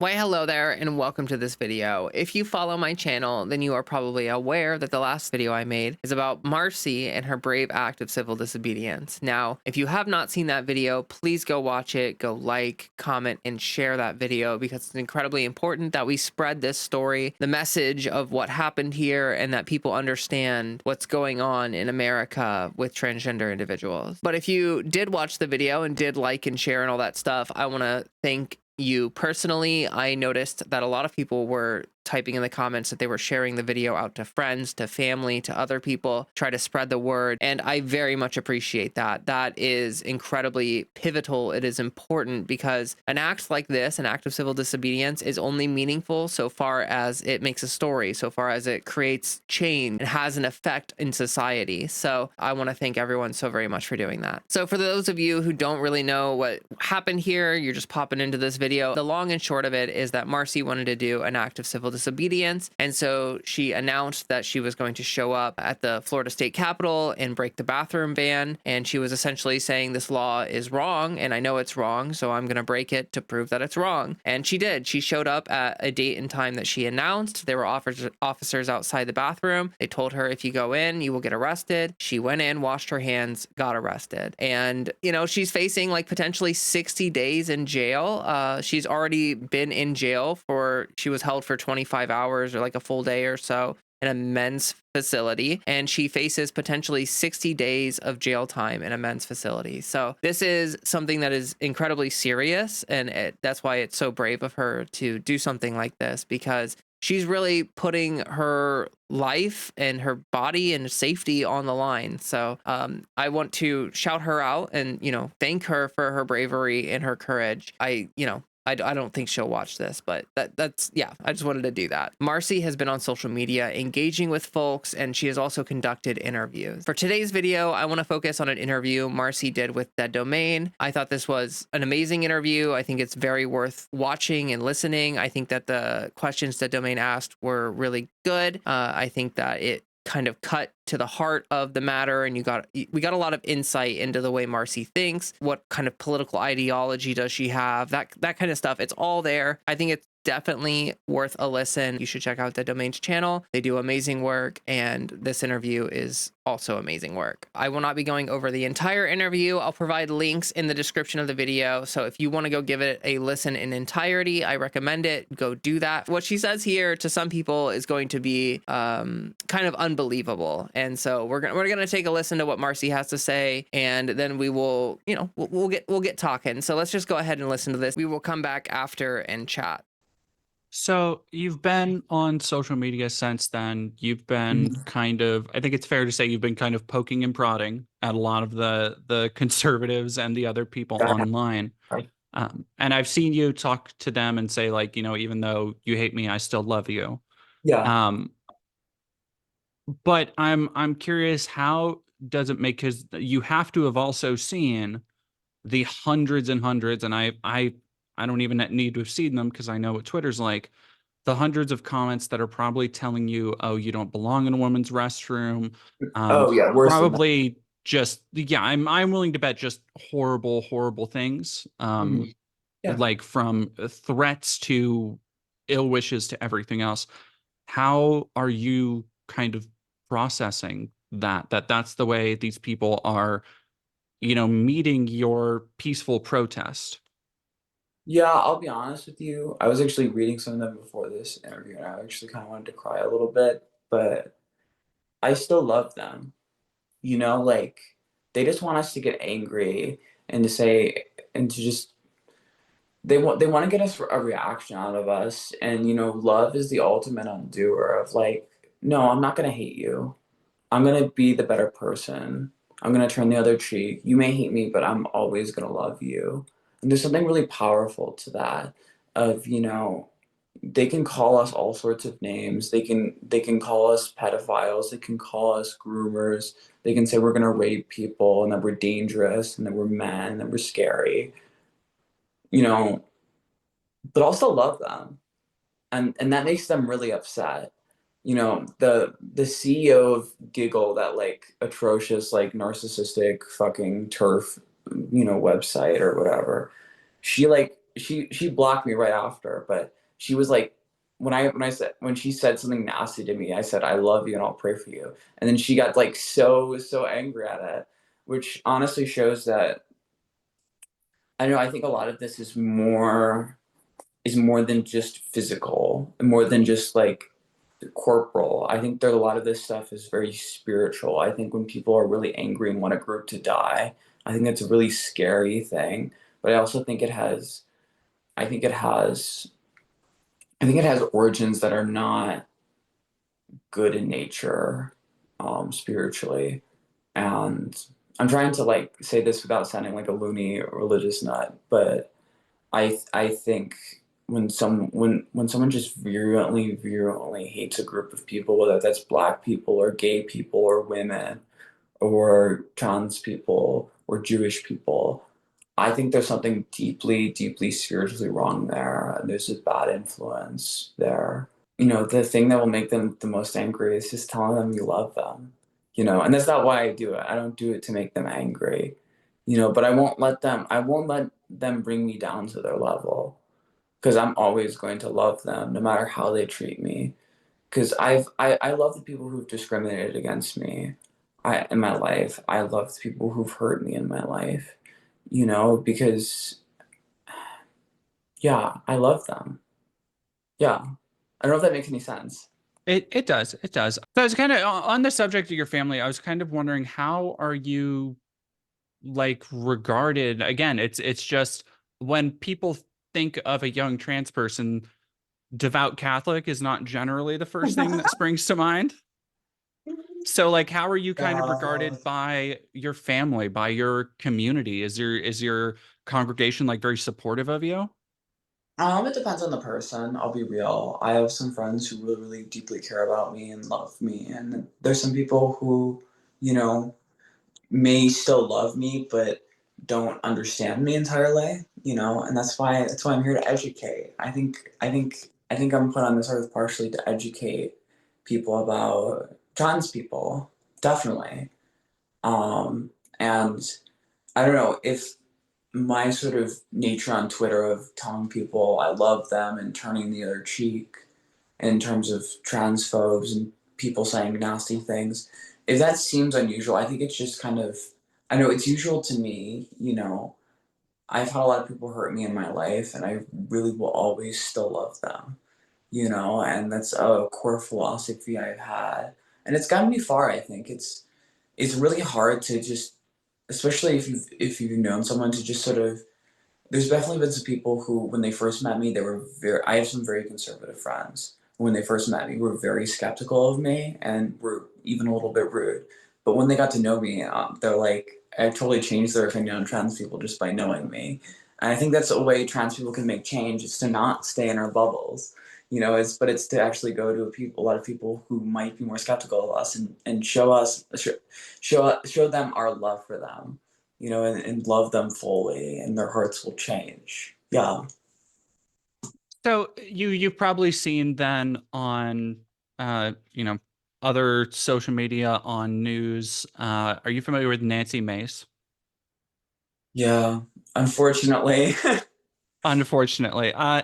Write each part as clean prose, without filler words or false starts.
Why hello there and welcome to this video. If you follow my channel, then you are probably aware that the last video I made is about Marcy and her brave act of civil disobedience. Now, if you have not seen that video, please go watch it, go like, comment, and share that video because it's incredibly important that we spread this story, the message of what happened here, and that people understand what's going on in America with transgender individuals. But if you did watch the video and did like and share and all that stuff, I want to thank you personally. I noticed that a lot of people were typing in the comments that they were sharing the video out to friends, to family, to other people, try to spread the word. And I very much appreciate that. That is incredibly pivotal. It is important because an act like this, an act of civil disobedience, is only meaningful so far as it makes a story, so far as it creates change and has an effect in society. So I want to thank everyone so very much for doing that. So for those of you who don't really know what happened here, you're just popping into this video. The long and short of it is that Marcy wanted to do an act of civil disobedience. And so she announced that she was going to show up at the Florida State Capitol and break the bathroom ban. And she was essentially saying this law is wrong. And I know it's wrong. So I'm going to break it to prove that it's wrong. And she did. She showed up at a date and time that she announced. There were officers outside the bathroom. They told her, if you go in, you will get arrested. She went in, washed her hands, got arrested. And, you know, she's facing like potentially 60 days in jail. She's already been in jail she was held for 25 hours or like a full day or so in a men's facility, and she faces potentially 60 days of jail time in a men's facility. So this is something that is incredibly serious, and that's why it's so brave of her to do something like this, because she's really putting her life and her body and safety on the line. So I want to shout her out and, you know, thank her for her bravery and her courage. I don't think she'll watch this, but that's, yeah, I just wanted to do that. Marcy has been on social media engaging with folks, and she has also conducted interviews. For today's video, I want to focus on an interview Marcy did with Dead Domain. I thought this was an amazing interview. I think it's very worth watching and listening. I think that the questions Dead Domain asked were really good. I think that it kind of cut to the heart of the matter, and we got a lot of insight into the way Marcy thinks. What kind of political ideology does she have? That kind of stuff. It's all there. I think it's definitely worth a listen. You should check out the Domain's channel. They do amazing work, and this interview is also amazing work. I will not be going over the entire interview. I'll provide links in the description of the video. So if you want to go give it a listen in entirety, I recommend it. Go do that. What she says here to some people is going to be kind of unbelievable. And so we're gonna take a listen to what Marcy has to say, and then we will, you know, we'll get talking. So let's just go ahead and listen to this. We will come back after and chat. So you've been on social media since then. You've been kind of, I think it's fair to say you've been kind of poking and prodding at a lot of the conservatives and the other people online. And I've seen you talk to them and say, like, you know, even though you hate me, I still love you. Yeah. But I'm curious, how does it make, because you have to have also seen the hundreds and hundreds, and I don't even need to have seen them because I know what Twitter's like. The hundreds of comments that are probably telling you, "Oh, you don't belong in a woman's restroom." Oh yeah, worse than that. Probably just, yeah. I'm willing to bet just horrible, horrible things. Yeah. Like from threats to ill wishes to everything else. How are you kind of processing that's the way these people are, you know, meeting your peaceful protest? Yeah, I'll be honest with you. I was actually reading some of them before this interview, and I actually kind of wanted to cry a little bit, but I still love them. You know, like they just want us to get angry and to say and to just they want to get us a reaction out of us, and you know, love is the ultimate undoer of like, no, I'm not gonna hate you. I'm gonna be the better person. I'm gonna turn the other cheek. You may hate me, but I'm always gonna love you. And there's something really powerful to that of, you know, they can call us all sorts of names. They can call us pedophiles, they can call us groomers, they can say we're gonna rape people and that we're dangerous and that we're men and that we're scary, you know, but I'll still love them. And that makes them really upset. You know, the CEO of Giggle, that like atrocious, like narcissistic fucking turf, you know, website or whatever. she blocked me right after, but she was like, when she said something nasty to me, I said, I love you and I'll pray for you. And then she got like so angry at it, which honestly shows that I know, I think a lot of this is more than just physical, more than just like corporal. I think that a lot of this stuff is very spiritual. I think when people are really angry and want a group to die, I think that's a really scary thing. But I also think I think it has, I think it has origins that are not good in nature, spiritually. And I'm trying to like say this without sounding like a loony religious nut, but I think when someone just virulently hates a group of people, whether that's black people or gay people or women or trans people or Jewish people, I think there's something deeply spiritually wrong there. And there's a bad influence there. You know, the thing that will make them the most angry is just telling them you love them. You know, and that's not why I do it. I don't do it to make them angry. You know, but I won't let them bring me down to their level because I'm always going to love them no matter how they treat me. Because I love the people who've discriminated against me in my life. I love the people who've hurt me in my life, you know, because yeah, I love them. Yeah. I don't know if that makes any sense. It does. It does. So I was kind of on the subject of your family. I was kind of wondering, how are you like regarded? Again, it's just when people think of a young trans person, devout Catholic is not generally the first thing that springs to mind. So like, how are you kind of Yeah. regarded by your family, by your community? Is your congregation like very supportive of you? It depends on the person. I'll be real. I have some friends who really deeply care about me and love me, and there's some people who, you know, may still love me but don't understand me entirely, you know, and that's why I'm here to educate. I think I'm put on this earth partially to educate people about trans people, definitely. Um, and I don't know if my sort of nature on Twitter of telling people I love them and turning the other cheek in terms of transphobes and people saying nasty things. If that seems unusual, I think it's just kind of, I know it's usual to me, you know, I've had a lot of people hurt me in my life and I really will always still love them, you know, and that's a core philosophy I've had. And it's gotten me far, I think. It's really hard to just, especially if you've known someone to just sort of there's definitely been some people who, when they first met me, they were very. I have some very conservative friends. When they first met me, were very skeptical of me and were even a little bit rude. But when they got to know me, they're like, I totally changed their opinion on trans people just by knowing me. And I think that's a way trans people can make change. Is to not stay in our bubbles, you know. It's to actually go to a lot of people who might be more skeptical of us and show them our love for them, you know, and love them fully, and their hearts will change. Yeah. So you've probably seen then on you know, other social media, on news. Are you familiar with Nancy Mace? Yeah. Unfortunately, Unfortunately. I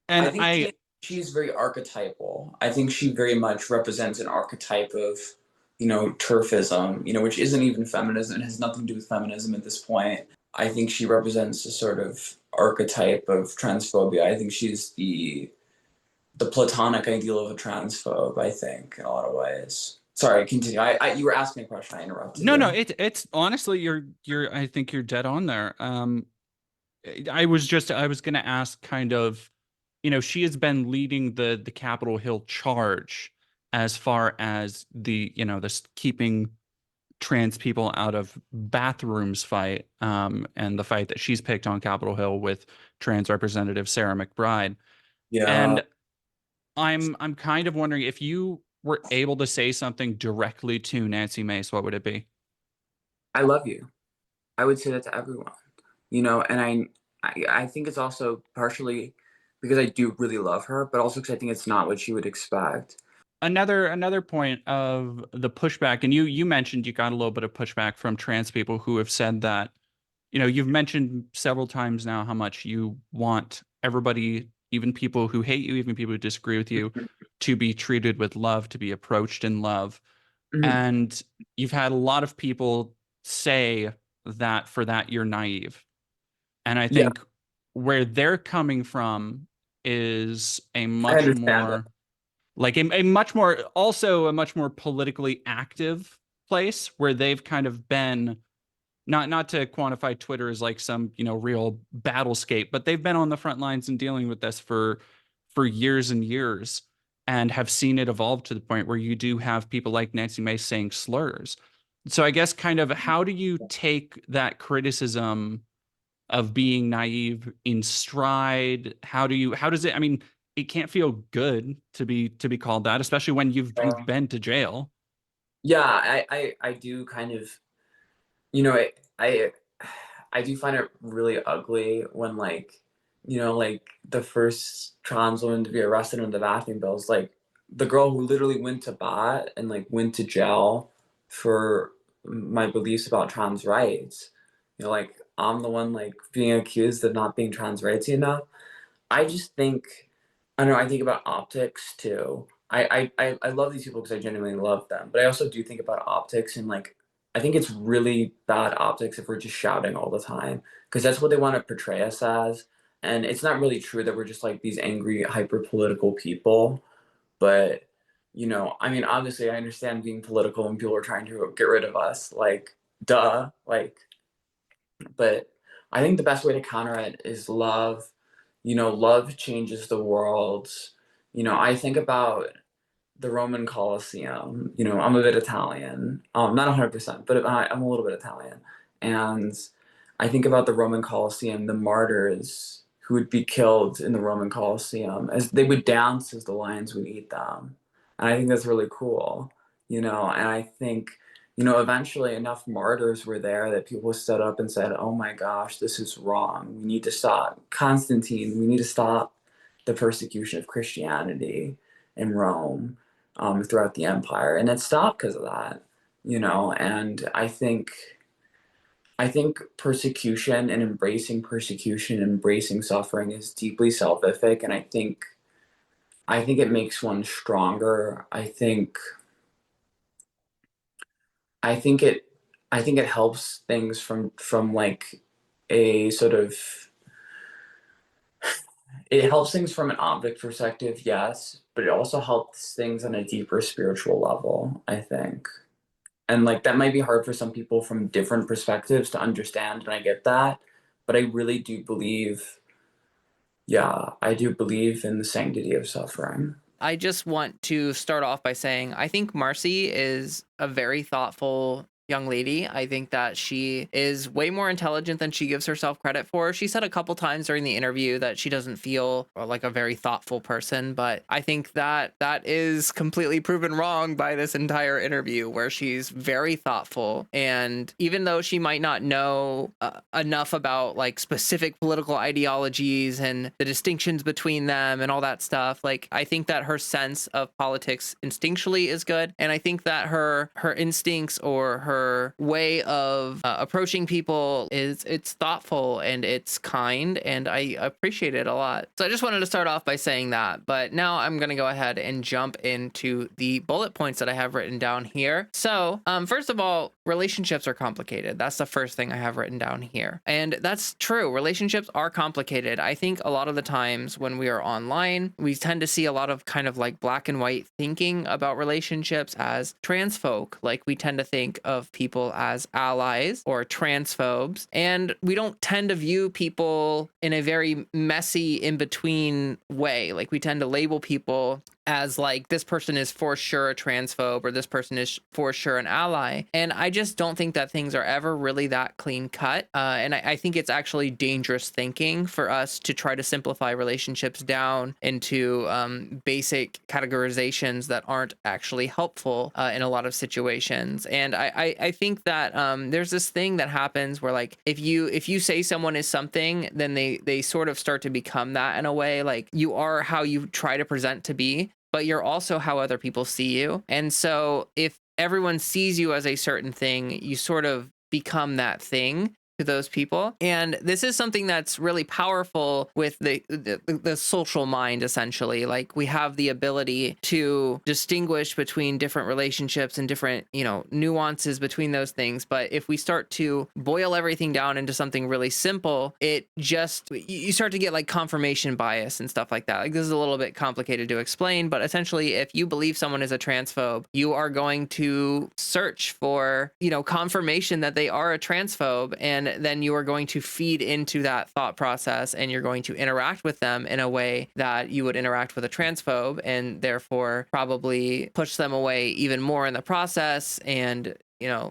And think she's very archetypal. I think she very much represents an archetype of, you know, turfism, you know, which isn't even feminism. It has nothing to do with feminism at this point. I think she represents a sort of archetype of transphobia. I think she's the platonic ideal of a transphobe, I think, in a lot of ways. Sorry, continue. You were asking a question. I interrupted no, you. it's honestly, you're I think you're dead on there. I was gonna ask kind of, you know, she has been leading the Capitol Hill charge as far as the, you know, this keeping trans people out of bathrooms fight, and the fight that she's picked on Capitol Hill with trans representative Sarah McBride. Yeah, And I'm kind of wondering, if you were able to say something directly to Nancy Mace, what would it be? I love you. I would say that to everyone, you know, and I think it's also partially because I do really love her, but also because I think it's not what she would expect. Another point of the pushback, and you mentioned you got a little bit of pushback from trans people who have said that, you know, you've mentioned several times now how much you want everybody, even people who hate you, even people who disagree with you, to be treated with love, to be approached in love. Mhm. And you've had a lot of people say that for that you're naive. And I Yeah, think where they're coming from is a I much understand that. more like a much more also a much more politically active place where they've kind of been not to quantify Twitter as like some, you know, real battlescape, but they've been on the front lines and dealing with this for years and years and have seen it evolve to the point where you do have people like Nancy Mace saying slurs. So I guess kind of how do you take that criticism of being naive in stride? How does it, I mean, it can't feel good to be called that, especially when you've Yeah. been to jail. Yeah, I do kind of, you know, I do find it really ugly when, like, you know, like the first trans woman to be arrested in the vacuum bills, like the girl who literally went to bat and like went to jail for my beliefs about trans rights. You know, like I'm the one like being accused of not being trans rights enough. I just think, I don't know, I think about optics too. I love these people because I genuinely love them, but I also do think about optics and like I think it's really bad optics if we're just shouting all the time because that's what they want to portray us as. And it's not really true that we're just like these angry, hyper political people. But, you know, I mean, obviously, I understand being political and people are trying to get rid of us. Like, duh. Like, but I think the best way to counter it is love. You know, love changes the world. You know, I think about the Roman Colosseum. You know, I'm a bit Italian, not 100%, but I'm a little bit Italian. And I think about the Roman Colosseum, the martyrs who would be killed in the Roman Colosseum as they would dance as the lions would eat them. And I think that's really cool, you know, and I think, you know, eventually enough martyrs were there that people stood up and said, oh my gosh, this is wrong. We need to stop. Constantine, we need to stop the persecution of Christianity in Rome, throughout the empire, and it stopped because of that, you know. And I think persecution and embracing embracing suffering is deeply salvific, and I think it makes one stronger. I think it I think it helps things from like a sort of it helps things from an object perspective, yes, but it also helps things on a deeper spiritual level, I think. And like that might be hard for some people from different perspectives to understand, and I get that. But I really do believe, yeah, I do believe in the sanctity of suffering. I just want to start off by saying I think Marcy is a very thoughtful young lady. I think that she is way more intelligent than she gives herself credit for. She said a couple times during the interview that she doesn't feel like a very thoughtful person, but I think that that is completely proven wrong by this entire interview where she's very thoughtful. And even though she might not know enough about like specific political ideologies and the distinctions between them and all that stuff, like I think that her sense of politics instinctually is good. And I think that her instincts or her way of approaching people it's thoughtful and it's kind, and I appreciate it a lot. So I just wanted to start off by saying that, but now I'm going to go ahead and jump into the bullet points that I have written down here. So first of all, relationships are complicated. That's the first thing I have written down here, and that's true. Relationships are complicated. I think a lot of the times when we are online, we tend to see a lot of kind of like black and white thinking about relationships as trans folk. Like we tend to think of people as allies or transphobes, and we don't tend to view people in a very messy in between way. Like we tend to label people as like this person is for sure a transphobe or this person is for sure an ally. And I just don't think that things are ever really that clean cut. And I think it's actually dangerous thinking for us to try to simplify relationships down into basic categorizations that aren't actually helpful in a lot of situations. And I think that there's this thing that happens where like if you say someone is something, then they sort of start to become that in a way. Like you are how you try to present to be, but you're also how other people see you. And so if everyone sees you as a certain thing, you sort of become that thing. to those people. And this is something that's really powerful with the social mind, essentially. Like, we have the ability to distinguish between different relationships and different, nuances between those things. But if we start to boil everything down into something really simple, you start to get like confirmation bias and stuff like that. Like, this is a little bit complicated to explain, but essentially, if you believe someone is a transphobe, you are going to search for, confirmation that they are a transphobe, and then you are going to feed into that thought process, and you're going to interact with them in a way that you would interact with a transphobe, and therefore probably push them away even more in the process, and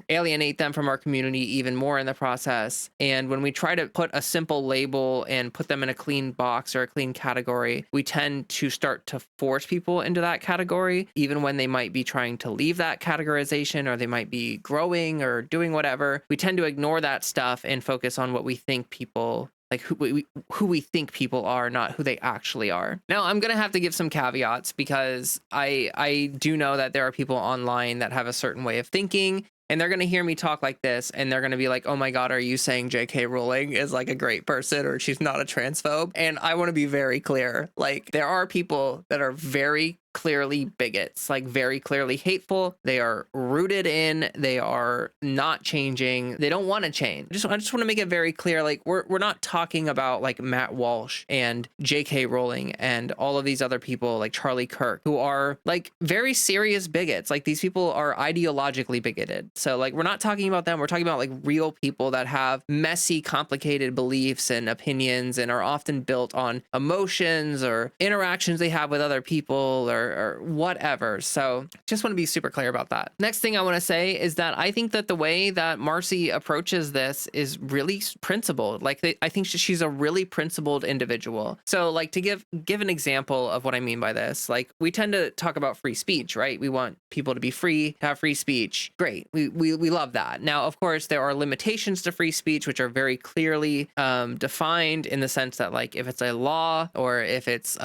alienate them from our community even more in the process. And when we try to put a simple label and put them in a clean box or a clean category, we tend to start to force people into that category, even when they might be trying to leave that categorization, or they might be growing or doing whatever. We tend to ignore that stuff and focus on what we think people, like who we think people are, not who they actually are. Now, I'm gonna have to give some caveats, because I do know that there are people online that have a certain way of thinking, and they're gonna hear me talk like this, and they're gonna be like, oh my god, are you saying J.K. Rowling is like a great person, or she's not a transphobe? And I want to be very clear. Like, there are people that are very clearly bigots, like very clearly hateful. They are rooted in, they are not changing, they don't want to change. I just want to make it very clear, like, we're not talking about like Matt Walsh and J.K. Rowling and all of these other people like Charlie Kirk, who are like very serious bigots. Like, these people are ideologically bigoted. So like, we're not talking about them. We're talking about like real people that have messy, complicated beliefs and opinions, and are often built on emotions or interactions they have with other people, or whatever. So just want to be super clear about that. Next thing I want to say is that I think that the way that Marcy approaches this is really principled. Like, I think she's a really principled individual. So like, to give an example of what I mean by this, like, we tend to talk about free speech, right? We want people to be free, to have free speech. Great. We love that. Now, of course, there are limitations to free speech, which are very clearly defined, in the sense that, like, if it's a law, or if it's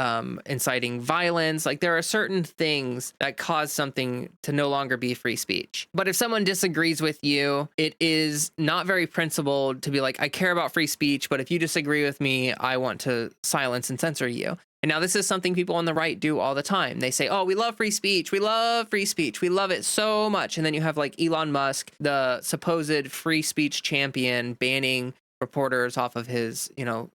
inciting violence, like, there are certain things that cause something to no longer be free speech. But if someone disagrees with you, it is not very principled to be like, I care about free speech, but if you disagree with me, I want to silence and censor you. And now, this is something people on the right do all the time. They say, oh, we love free speech. We love free speech. We love it so much. And then you have like Elon Musk, the supposed free speech champion, banning reporters off of his,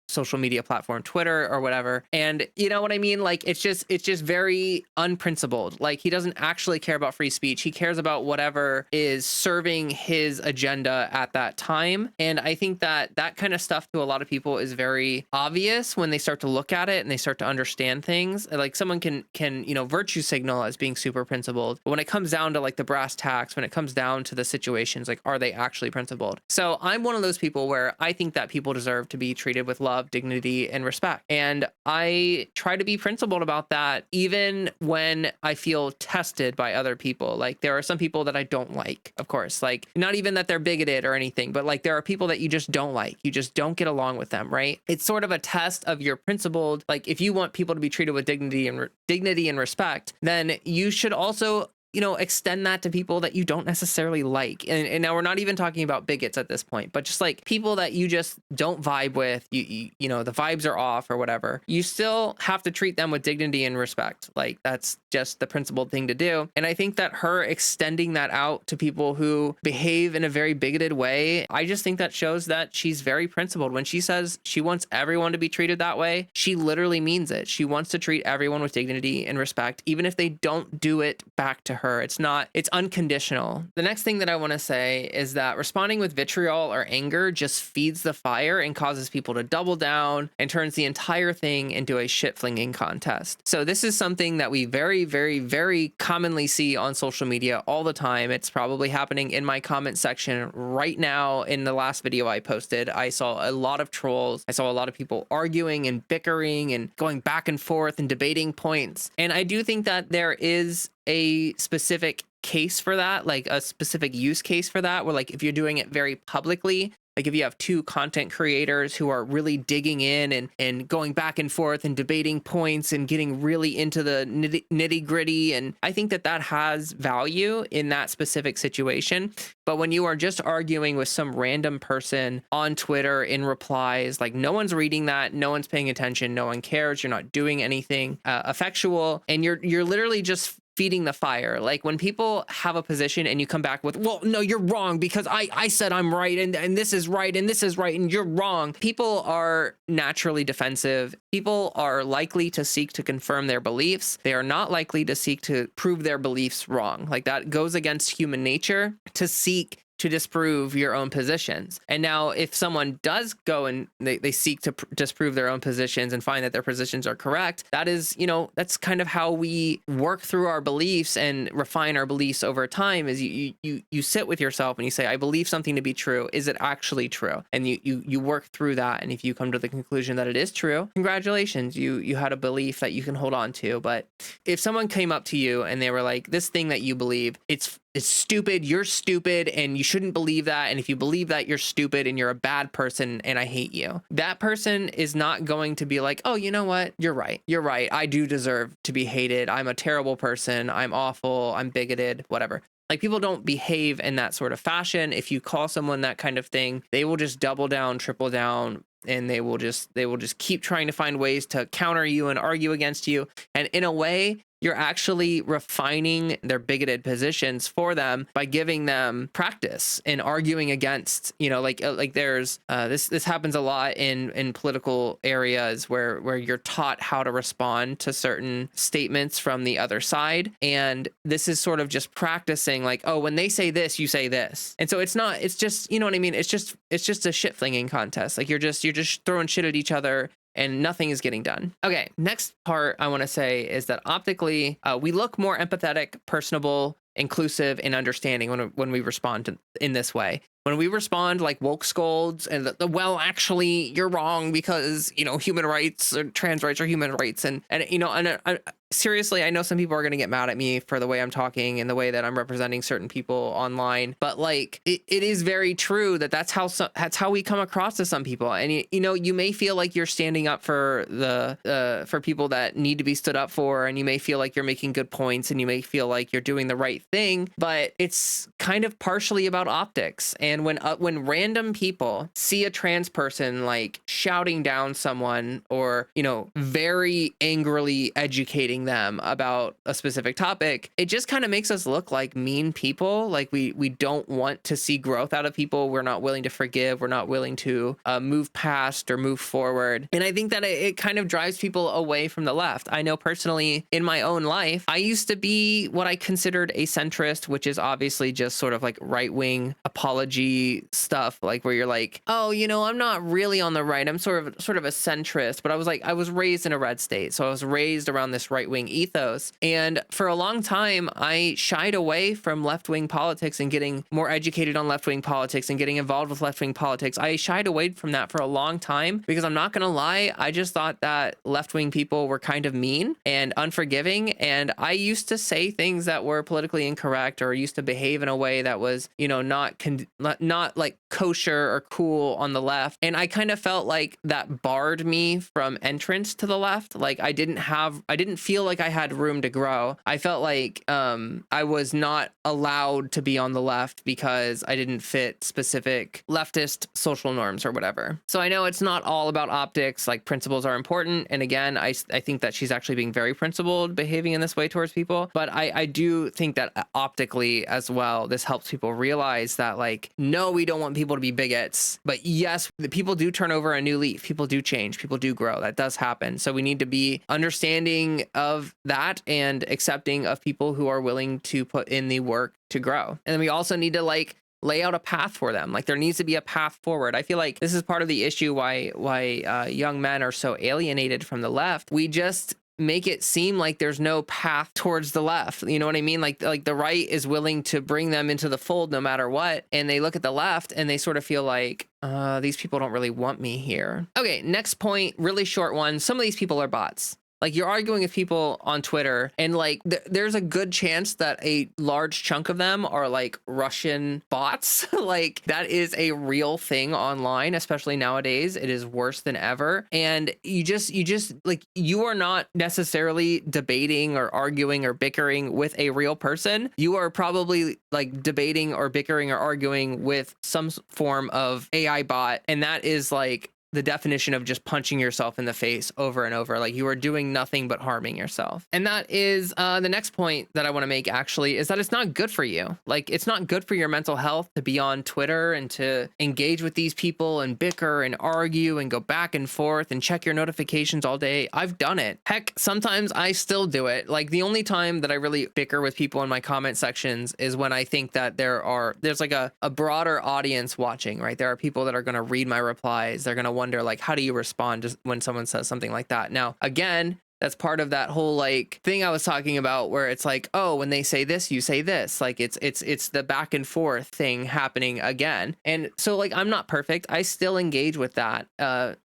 social media platform, Twitter or whatever. And you know what I mean? Like, it's just very unprincipled. Like, he doesn't actually care about free speech. He cares about whatever is serving his agenda at that time. And I think that kind of stuff to a lot of people is very obvious when they start to look at it and they start to understand things. Like, someone can virtue signal as being super principled, but when it comes down to like the brass tacks, when it comes down to the situations, like, are they actually principled? So I'm one of those people where I think that people deserve to be treated with love, dignity, and respect. And I try to be principled about that, even when I feel tested by other people. Like, there are some people that I don't like, of course, like, not even that they're bigoted or anything, but like, there are people that you just don't like. You just don't get along with them, right? It's sort of a test of your principled. Like, if you want people to be treated with dignity and respect, then you should also extend that to people that you don't necessarily like. And now, we're not even talking about bigots at this point, but just like people that you just don't vibe with, the vibes are off or whatever. You still have to treat them with dignity and respect. Like, that's just the principled thing to do. And I think that her extending that out to people who behave in a very bigoted way, I just think that shows that she's very principled. When she says she wants everyone to be treated that way, she literally means it. She wants to treat everyone with dignity and respect, even if they don't do it back to her. It's unconditional. The next thing that I want to say is that responding with vitriol or anger just feeds the fire and causes people to double down and turns the entire thing into a shit flinging contest. So this is something that we very, very, very commonly see on social media all the time. It's probably happening in my comment section right now. In the last video I posted, I saw a lot of trolls. I saw a lot of people arguing and bickering and going back and forth and debating points. And I do think that there is a specific case for that, like a specific use case for that, where like, if you're doing it very publicly, Like if you have two content creators who are really digging in and going back and forth and debating points and getting really into the nitty gritty. And I think that that has value in that specific situation. But when you are just arguing with some random person on Twitter in replies, like no one's reading that, no one's paying attention, no one cares, you're not doing anything effectual, and you're literally just feeding the fire. Like when people have a position and you come back with, well, no, you're wrong because I said I'm right and this is right and this is right and you're wrong. People are naturally defensive. People are likely to seek to confirm their beliefs. They are not likely to seek to prove their beliefs wrong. Like that goes against human nature to seek to disprove your own positions. And now if someone does go and they seek to disprove their own positions and find that their positions are correct, that is, you know, that's kind of how we work through our beliefs and refine our beliefs over time. Is you sit with yourself and you say, I believe something to be true. Is it actually true? And you work through that. And if you come to the conclusion that it is true, congratulations, you had a belief that you can hold on to. But if someone came up to you and they were like, this thing that you believe, it's stupid, you're stupid, and you shouldn't believe that. And if you believe that, you're stupid and you're a bad person and I hate you. That person is not going to be like, oh, you know what? You're right. You're right. I do deserve to be hated. I'm a terrible person. I'm awful. I'm bigoted, whatever. Like people don't behave in that sort of fashion. If you call someone that kind of thing, they will just double down, triple down, and they will just keep trying to find ways to counter you and argue against you. And in a way, you're actually refining their bigoted positions for them by giving them practice in arguing against, you know, like there's this happens a lot in political areas where you're taught how to respond to certain statements from the other side. And this is sort of just practicing like, oh, when they say this, you say this. And so it's just, you know what I mean? It's just a shit flinging contest. Like you're just throwing shit at each other and nothing is getting done. Okay, next part I want to say is that optically, we look more empathetic, personable, inclusive, and understanding when we respond in this way. When we respond like woke scolds and well, actually, you're wrong because, you know, human rights or trans rights are human rights. And you know, seriously, I know some people are going to get mad at me for the way I'm talking and the way that I'm representing certain people online. But like, it is very true that's how we come across to some people. And, you know, you may feel like you're standing up for for people that need to be stood up for. And you may feel like you're making good points and you may feel like you're doing the right thing. But it's kind of partially about optics. And when random people see a trans person like shouting down someone or, you know, very angrily educating them about a specific topic, it just kind of makes us look like mean people. Like we don't want to see growth out of people. We're not willing to forgive. We're not willing to move past or move forward. And I think that it kind of drives people away from the left. I know personally in my own life, I used to be what I considered a centrist, which is obviously just sort of like right-wing apology stuff, like where you're like, oh, you know, I'm not really on the right. I'm sort of a centrist, but I was raised in a red state. So I was raised around this right-wing ethos. And for a long time, I shied away from left-wing politics and getting more educated on left-wing politics and getting involved with left-wing politics. I shied away from that for a long time because I'm not going to lie, I just thought that left-wing people were kind of mean and unforgiving. And I used to say things that were politically incorrect or used to behave in a way that was, you know, not like kosher or cool on the left. And I kind of felt like that barred me from entrance to the left. Like I didn't feel like I had room to grow. I felt like I was not allowed to be on the left because I didn't fit specific leftist social norms or whatever. So I know it's not all about optics, like principles are important. And again, I think that she's actually being very principled behaving in this way towards people. But I do think that optically as well, this helps people realize that like, no, we don't want people to be bigots, but yes, the people do turn over a new leaf. People do change. People do grow. That does happen. So we need to be understanding of that and accepting of people who are willing to put in the work to grow. And then we also need to like lay out a path for them. Like there needs to be a path forward. I feel like this is part of the issue why young men are so alienated from the left. We just make it seem like there's no path towards the left. You know what I mean? Like the right is willing to bring them into the fold no matter what. And they look at the left and they sort of feel like, these people don't really want me here. Okay, next point, really short one. Some of these people are bots. Like, you're arguing with people on Twitter, and like there's a good chance that a large chunk of them are like Russian bots. Like, that is a real thing online, especially nowadays. It is worse than ever. And you just like, you are not necessarily debating or arguing or bickering with a real person. You are probably like debating or bickering or arguing with some form of AI bot, and that is like the definition of just punching yourself in the face over and over. Like, you are doing nothing but harming yourself. And that is the next point that I want to make, actually, is that it's not good for you. Like, it's not good for your mental health to be on Twitter and to engage with these people and bicker and argue and go back and forth and check your notifications all day. I've done it. Heck, sometimes I still do it. Like, the only time that I really bicker with people in my comment sections is when I think that there's like a broader audience watching, right? There are people that are going to read my replies. They're going to wonder, like, how do you respond to when someone says something like that? Now, again, that's part of that whole like thing I was talking about, where it's like, oh, when they say this, you say this. Like, it's the back and forth thing happening again. And so, like, I'm not perfect. I still engage with that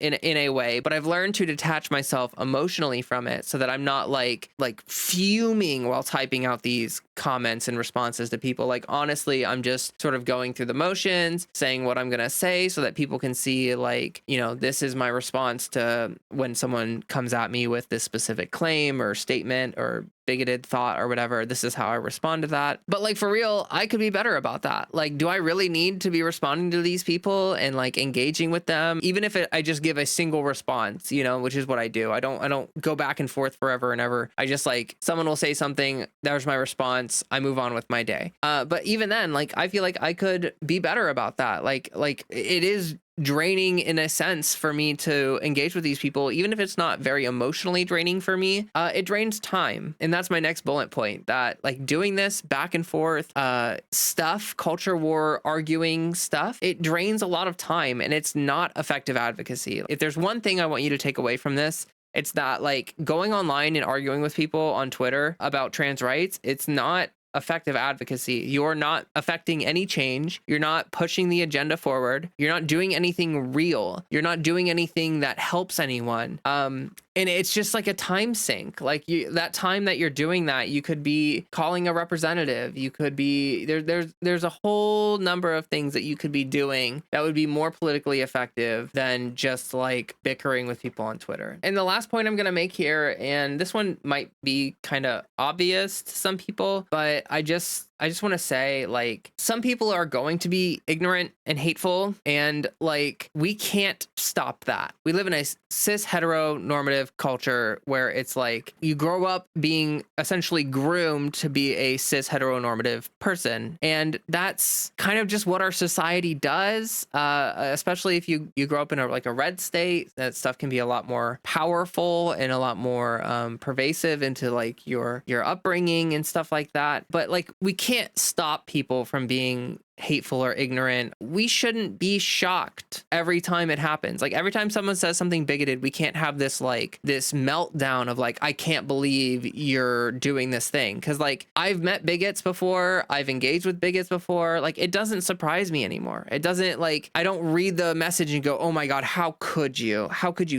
in a way, but I've learned to detach myself emotionally from it so that I'm not like fuming while typing out these comments and responses to people. Like, honestly, I'm just sort of going through the motions, saying what I'm gonna say so that people can see, like, you know, this is my response to when someone comes at me with this specific claim or statement or bigoted thought or whatever. This is how I respond to that. But like, for real, I could be better about that. Like, do I really need to be responding to these people and like engaging with them? Even if I just give a single response, you know, which is what I do. I don't go back and forth forever and ever. I just, like, someone will say something, there's my response, I move on with my day. But even then, like, I feel like I could be better about that. Like it is draining in a sense for me to engage with these people, even if it's not very emotionally draining for me. It drains time. And that's my next bullet point, that like doing this back and forth stuff, culture war arguing stuff, it drains a lot of time, and it's not effective advocacy. If there's one thing I want you to take away from this, it's that, like, going online and arguing with people on Twitter about trans rights, it's not effective advocacy. You're not affecting any change. You're not pushing the agenda forward. You're not doing anything real. You're not doing anything that helps anyone. And it's just like a time sink. Like, that time that you're doing that, you could be calling a representative. You could be there's a whole number of things that you could be doing that would be more politically effective than just like bickering with people on Twitter. And the last point I'm going to make here, and this one might be kind of obvious to some people, but I just want to say, like, some people are going to be ignorant and hateful, and like, we can't stop that. We live in a cis heteronormative culture where it's like you grow up being essentially groomed to be a cis heteronormative person, and that's kind of just what our society does. Especially if you grow up in a red state, that stuff can be a lot more powerful and a lot more pervasive into like your upbringing and stuff like that. But like, we can't stop people from being hateful or ignorant. We shouldn't be shocked every time it happens. Like, every time someone says something bigoted, we can't have this meltdown of like, I can't believe you're doing this thing. Because like, I've met bigots before, I've engaged with bigots before. Like, it doesn't surprise me anymore. It doesn't, like, I don't read the message and go, oh my God, how could you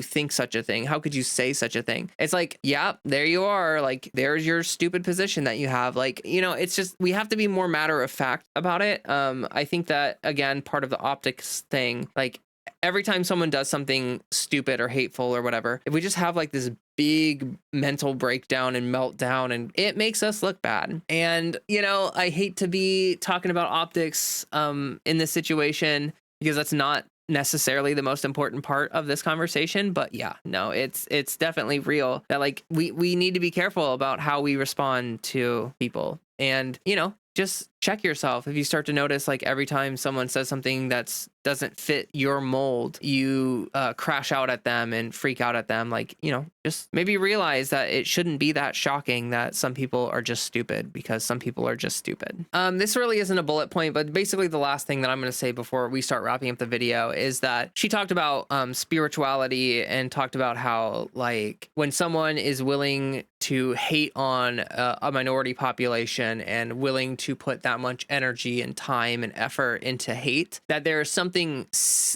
think such a thing? How could you say such a thing? It's like, yeah, there you are. Like, there's your stupid position that you have. Like, you know, it's just, we have to be more matter of fact about it. I think that, again, part of the optics thing, like, every time someone does something stupid or hateful or whatever, if we just have like this big mental breakdown and meltdown, and it makes us look bad. And, you know, I hate to be talking about optics in this situation, because that's not necessarily the most important part of this conversation. But yeah, no, it's definitely real that like we need to be careful about how we respond to people. And, you know, just check yourself. If you start to notice, like, every time someone says something that doesn't fit your mold, you crash out at them and freak out at them. Like, you know, just maybe realize that it shouldn't be that shocking that some people are just stupid, because some people are just stupid. This really isn't a bullet point, but basically the last thing that I'm going to say before we start wrapping up the video is that she talked about spirituality, and talked about how, like, when someone is willing to hate on a minority population and willing to put that much energy and time and effort into hate, that there's something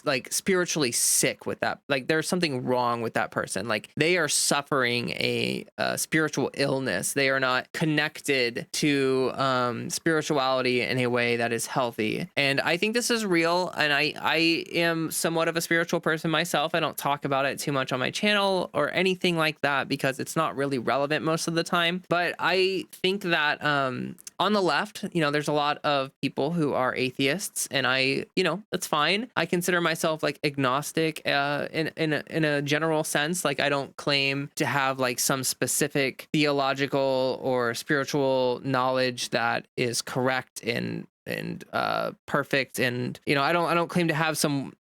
like spiritually sick with that. Like there's something wrong with that person. Like they are suffering a spiritual illness. They are not connected to spirituality in a way that is healthy. And I think this is real. And I am somewhat of a spiritual person myself. I don't talk about it too much on my channel or anything like that because it's not really relevant most of the time. But I think that on the left, you know, there's a lot of people who are atheists, and that's fine. I consider myself like agnostic in a general sense. Like I don't claim to have like some specific theological or spiritual knowledge that is correct and perfect. And I don't claim to have some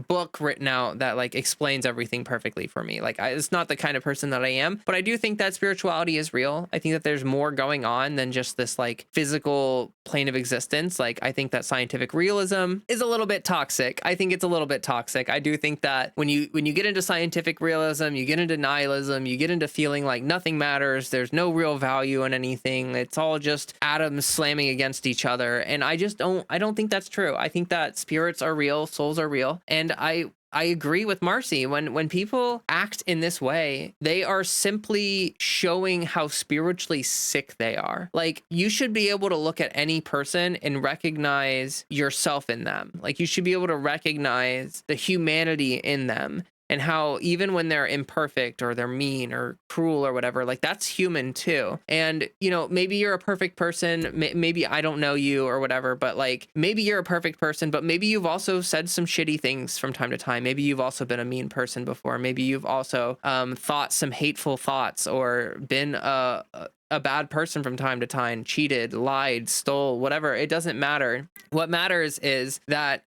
book written out that like explains everything perfectly for me. Like it's not the kind of person that I am, but I do think that spirituality is real. I think that there's more going on than just this like physical plane of existence. Like I think that scientific realism is a little bit toxic. I think it's a little bit toxic. I do think that when you get into scientific realism, you get into nihilism, you get into feeling like nothing matters, there's no real value in anything, it's all just atoms slamming against each other. And I don't think that's true. I think that spirits are real, souls are real. And I agree with Marcy. When people act in this way, they are simply showing how spiritually sick they are. Like you should be able to look at any person and recognize yourself in them. Like you should be able to recognize the humanity in them. And how even when they're imperfect or they're mean or cruel or whatever, like that's human too. And, maybe you're a perfect person. Maybe I don't know you or whatever, but like maybe you're a perfect person, but maybe you've also said some shitty things from time to time. Maybe you've also been a mean person before. Maybe you've also thought some hateful thoughts or been a bad person from time to time, cheated, lied, stole, whatever. It doesn't matter. What matters is that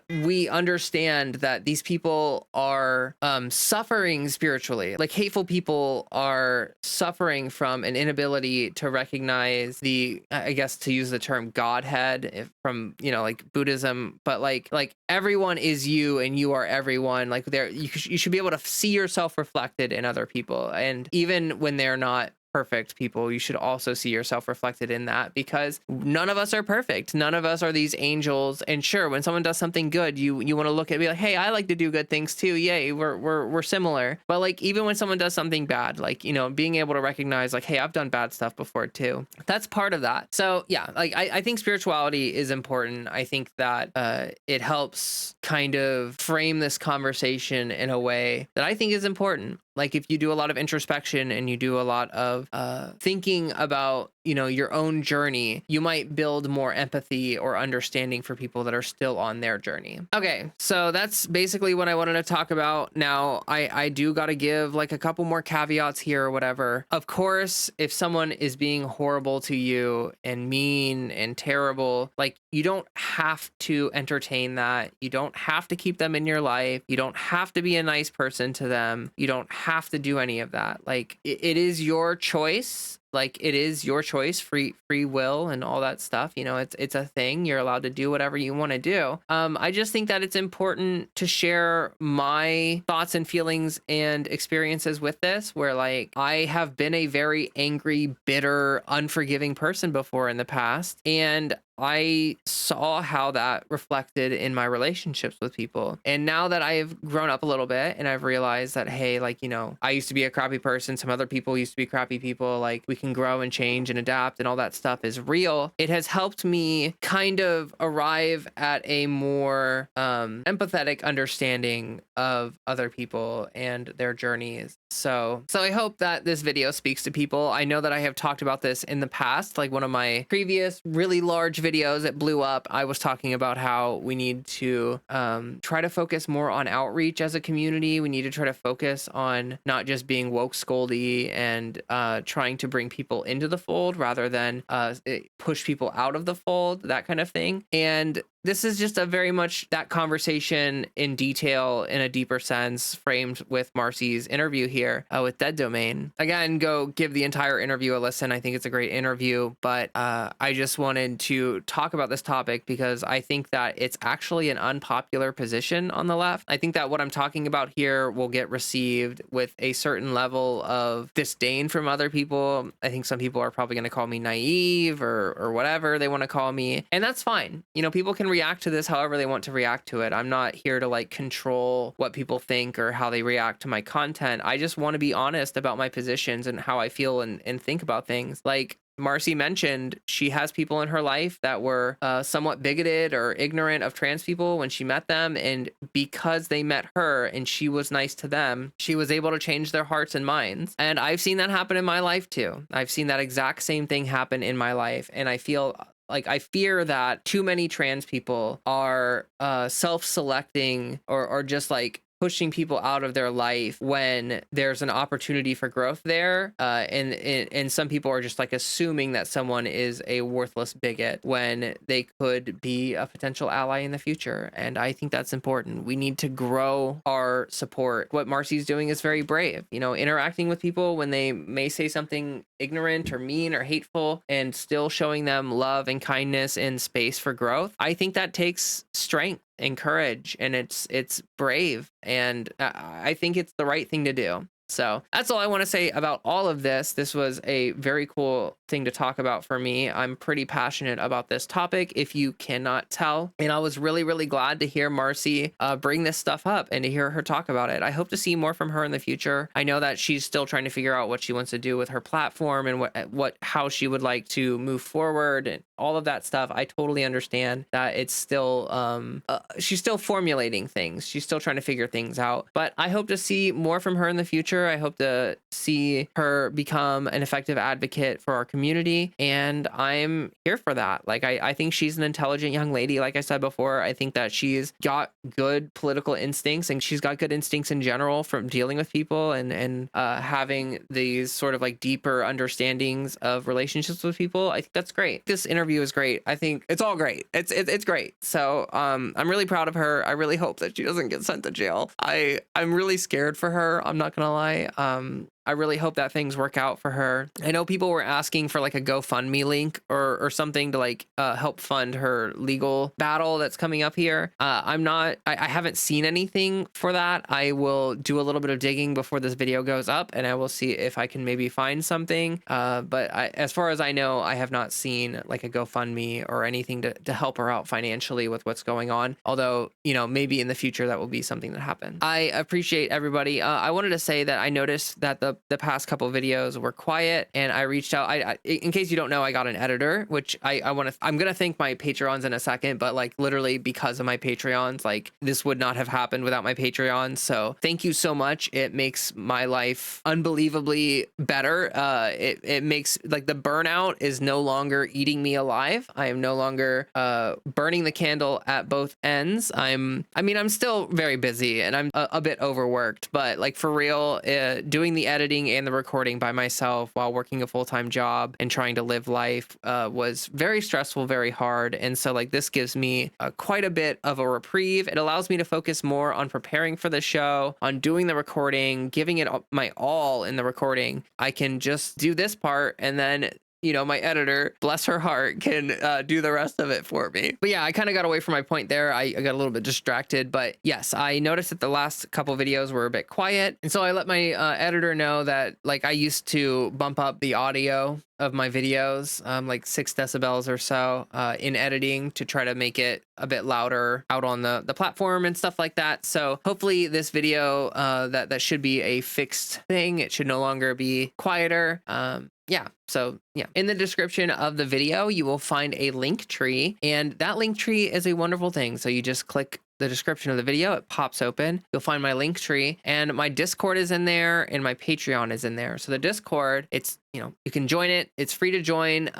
we understand that these people are suffering spiritually. Like hateful people are suffering from an inability to recognize I guess to use the term Godhead from like Buddhism, but like everyone is you and you are everyone. Like you should be able to see yourself reflected in other people, and even when they're not perfect people, you should also see yourself reflected in that, because none of us are perfect. None of us are these angels. And sure, when someone does something good, you want to look at it and be like, hey, I like to do good things too. Yay, we're similar. But like even when someone does something bad, like being able to recognize like, hey, I've done bad stuff before too. That's part of that. So yeah, like I think spirituality is important. I think that it helps kind of frame this conversation in a way that I think is important. Like if you do a lot of introspection and you do a lot of thinking about, your own journey, you might build more empathy or understanding for people that are still on their journey. Okay, so that's basically what I wanted to talk about. Now, I do got to give like a couple more caveats here or whatever. Of course, if someone is being horrible to you and mean and terrible, like you don't have to entertain that. You don't have to keep them in your life. You don't have to be a nice person to them. You don't have to do any of that. Like it is your choice. Like it is your choice, free will and all that stuff. It's a thing. You're allowed to do whatever you want to do. I just think that it's important to share my thoughts and feelings and experiences with this, where like I have been a very angry, bitter, unforgiving person before in the past. And I saw how that reflected in my relationships with people. And now that I've grown up a little bit and I've realized that, hey, like, I used to be a crappy person. Some other people used to be crappy people. Like we can grow and change and adapt and all that stuff is real. It has helped me kind of arrive at a more empathetic understanding of other people and their journeys. So I hope that this video speaks to people. I know that I have talked about this in the past, like one of my previous really large videos that blew up. I was talking about how we need to try to focus more on outreach as a community. We need to try to focus on not just being woke scoldy and trying to bring people into the fold rather than push people out of the fold, that kind of thing. And this is just a very much that conversation in detail in a deeper sense framed with Marcy's interview here with Dead Domain. Again, go give the entire interview a listen. I think it's a great interview, but I just wanted to talk about this topic because I think that it's actually an unpopular position on the left. I think that what I'm talking about here will get received with a certain level of disdain from other people. I think some people are probably going to call me naive or whatever they want to call me, and that's fine. You know, people can react to this however they want to react to it. I'm not here to like control what people think or how they react to my content. I just want to be honest about my positions and how I feel and think about things. Like Marcy mentioned, she has people in her life that were somewhat bigoted or ignorant of trans people when she met them. And because they met her and she was nice to them, she was able to change their hearts and minds. And I've seen that happen in my life too. I've seen that exact same thing happen in my life. And I feel like I fear that too many trans people are self-selecting or just like pushing people out of their life when there's an opportunity for growth there. And some people are just like assuming that someone is a worthless bigot when they could be a potential ally in the future. And I think that's important. We need to grow our support. What Marcy's doing is very brave, you know, interacting with people when they may say something ignorant or mean or hateful and still showing them love and kindness and space for growth. I think that takes strength and courage, and it's brave, and I think it's the right thing to do. So that's all I want to say about all of this. This was a very cool thing to talk about for me. I'm pretty passionate about this topic, if you cannot tell. And I was really, really glad to hear Marcy bring this stuff up and to hear her talk about it. I hope to see more from her in the future. I know that she's still trying to figure out what she wants to do with her platform and how she would like to move forward and all of that stuff. I totally understand that it's still, she's still formulating things. She's still trying to figure things out. But I hope to see more from her in the future. I hope to see her become an effective advocate for our community, and I'm here for that. Like, I think she's an intelligent young lady. Like I said before, I think that she's got good political instincts, and she's got good instincts in general from dealing with people and having these sort of like deeper understandings of relationships with people. I think that's great. This interview is great. I think it's all great. It's great. So I'm really proud of her. I really hope that she doesn't get sent to jail. I'm really scared for her. I'm not gonna lie. I really hope that things work out for her. I know people were asking for like a GoFundMe link or something to like help fund her legal battle that's coming up here. I haven't seen anything for that. I will do a little bit of digging before this video goes up, and I will see if I can maybe find something. But as far as I know, I have not seen like a GoFundMe or anything to help her out financially with what's going on. Although, you know, maybe in the future that will be something that happens. I appreciate everybody. I wanted to say that I noticed that the past couple videos were quiet, and I reached out. In case you don't know, I got an editor, which I'm gonna thank my Patreons in a second, but like literally because of my Patreons, like this would not have happened without my Patreons. So thank you so much. It makes my life unbelievably better. It makes like the burnout is no longer eating me alive. I am no longer burning the candle at both ends. I'm still very busy and I'm a bit overworked, but like for real, doing the editing and the recording by myself while working a full-time job and trying to live life was very stressful, very hard. And so like this gives me quite a bit of a reprieve. It allows me to focus more on preparing for the show, on doing the recording, giving it my all in the recording. I can just do this part, and then you know, my editor, bless her heart, can do the rest of it for me. But yeah, I kind of got away from my point there. I got a little bit distracted, but yes, I noticed that the last couple videos were a bit quiet. And so I let my editor know that like I used to bump up the audio of my videos, like 6 decibels or so in editing to try to make it a bit louder out on the platform and stuff like that. So hopefully this video, that should be a fixed thing. It should no longer be quieter. Yeah. So yeah, in the description of the video, you will find a link tree, and that link tree is a wonderful thing. So you just click the description of the video, it pops open. You'll find my link tree, and my Discord is in there, and my Patreon is in there. So the Discord, it's, you know, you can join it. It's free to join.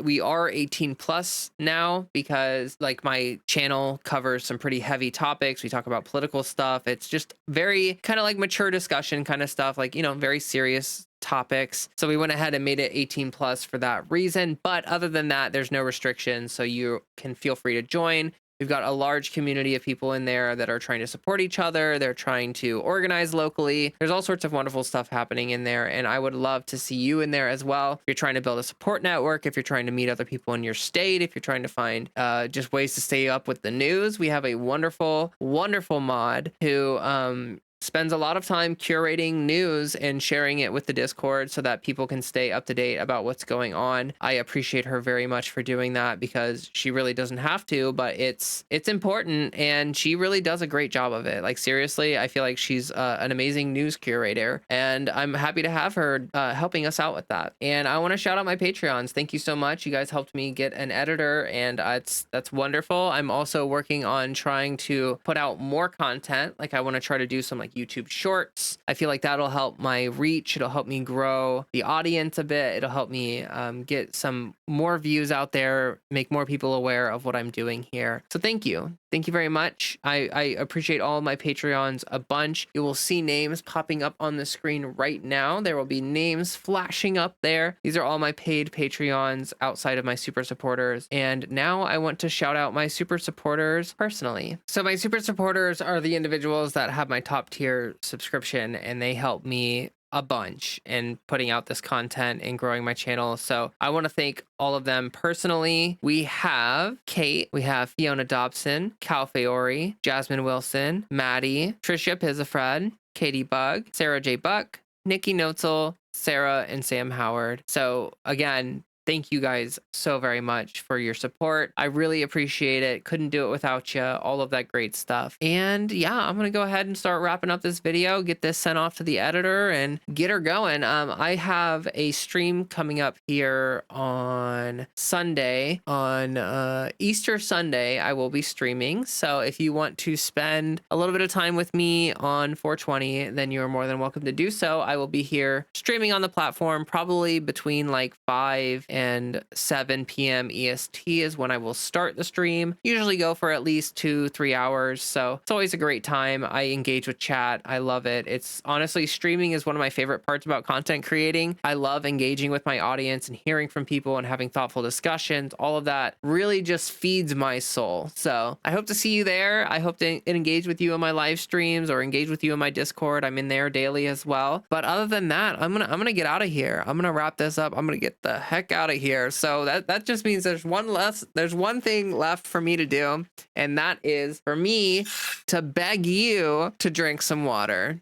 We are 18 plus now because like my channel covers some pretty heavy topics. We talk about political stuff. It's just very kind of like mature discussion kind of stuff, like, you know, very serious topics. So we went ahead and made it 18 plus for that reason. But other than that, there's no restrictions. So you can feel free to join. We've got a large community of people in there that are trying to support each other. They're trying to organize locally. There's all sorts of wonderful stuff happening in there, and I would love to see you in there as well. If you're trying to build a support network, if you're trying to meet other people in your state, if you're trying to find just ways to stay up with the news, we have a wonderful, wonderful mod who spends a lot of time curating news and sharing it with the Discord so that people can stay up to date about what's going on. I appreciate her very much for doing that because she really doesn't have to, but it's important, and she really does a great job of it. Like, seriously, I feel like she's an amazing news curator, and I'm happy to have her helping us out with that. And I want to shout out my Patreons. Thank you so much. You guys helped me get an editor, and that's wonderful. I'm also working on trying to put out more content. Like, I want to try to do some like YouTube shorts. I feel like that'll help my reach. It'll help me grow the audience a bit. It'll help me get some more views out there, make more people aware of what I'm doing here. So thank you. Thank you very much. I appreciate all of my Patreons a bunch. You will see names popping up on the screen right now. There will be names flashing up there. These are all my paid Patreons outside of my super supporters. And now I want to shout out my super supporters personally. So my super supporters are the individuals that have my top tier subscription, and they help me a bunch in putting out this content and growing my channel. So I want to thank all of them personally. We have Kate, we have Fiona Dobson, Cal Fiore, Jasmine Wilson, Maddie, Trisha Pizafred, Katie Bug, Sarah J. Buck, Nikki Notzel, Sarah, and Sam Howard. So again, thank you guys so very much for your support. I really appreciate it. Couldn't do it without you. All of that great stuff. And yeah, I'm going to go ahead and start wrapping up this video, get this sent off to the editor, and get her going. I have a stream coming up here on Sunday, on Easter Sunday. I will be streaming. So if you want to spend a little bit of time with me on 420, then you're more than welcome to do so. I will be here streaming on the platform, probably between like 5 and 7 p.m. EST is when I will start the stream. Usually go for at least 2-3 hours. So it's always a great time. I engage with chat. I love it. It's honestly, streaming is one of my favorite parts about content creating. I love engaging with my audience and hearing from people and having thoughtful discussions. All of that really just feeds my soul. So I hope to see you there. I hope to engage with you in my live streams or engage with you in my Discord. I'm in there daily as well. But other than that, I'm gonna get out of here. I'm gonna wrap this up. I'm gonna get the heck out of here. So that just means there's one thing left for me to do, and that is for me to beg you to drink some water.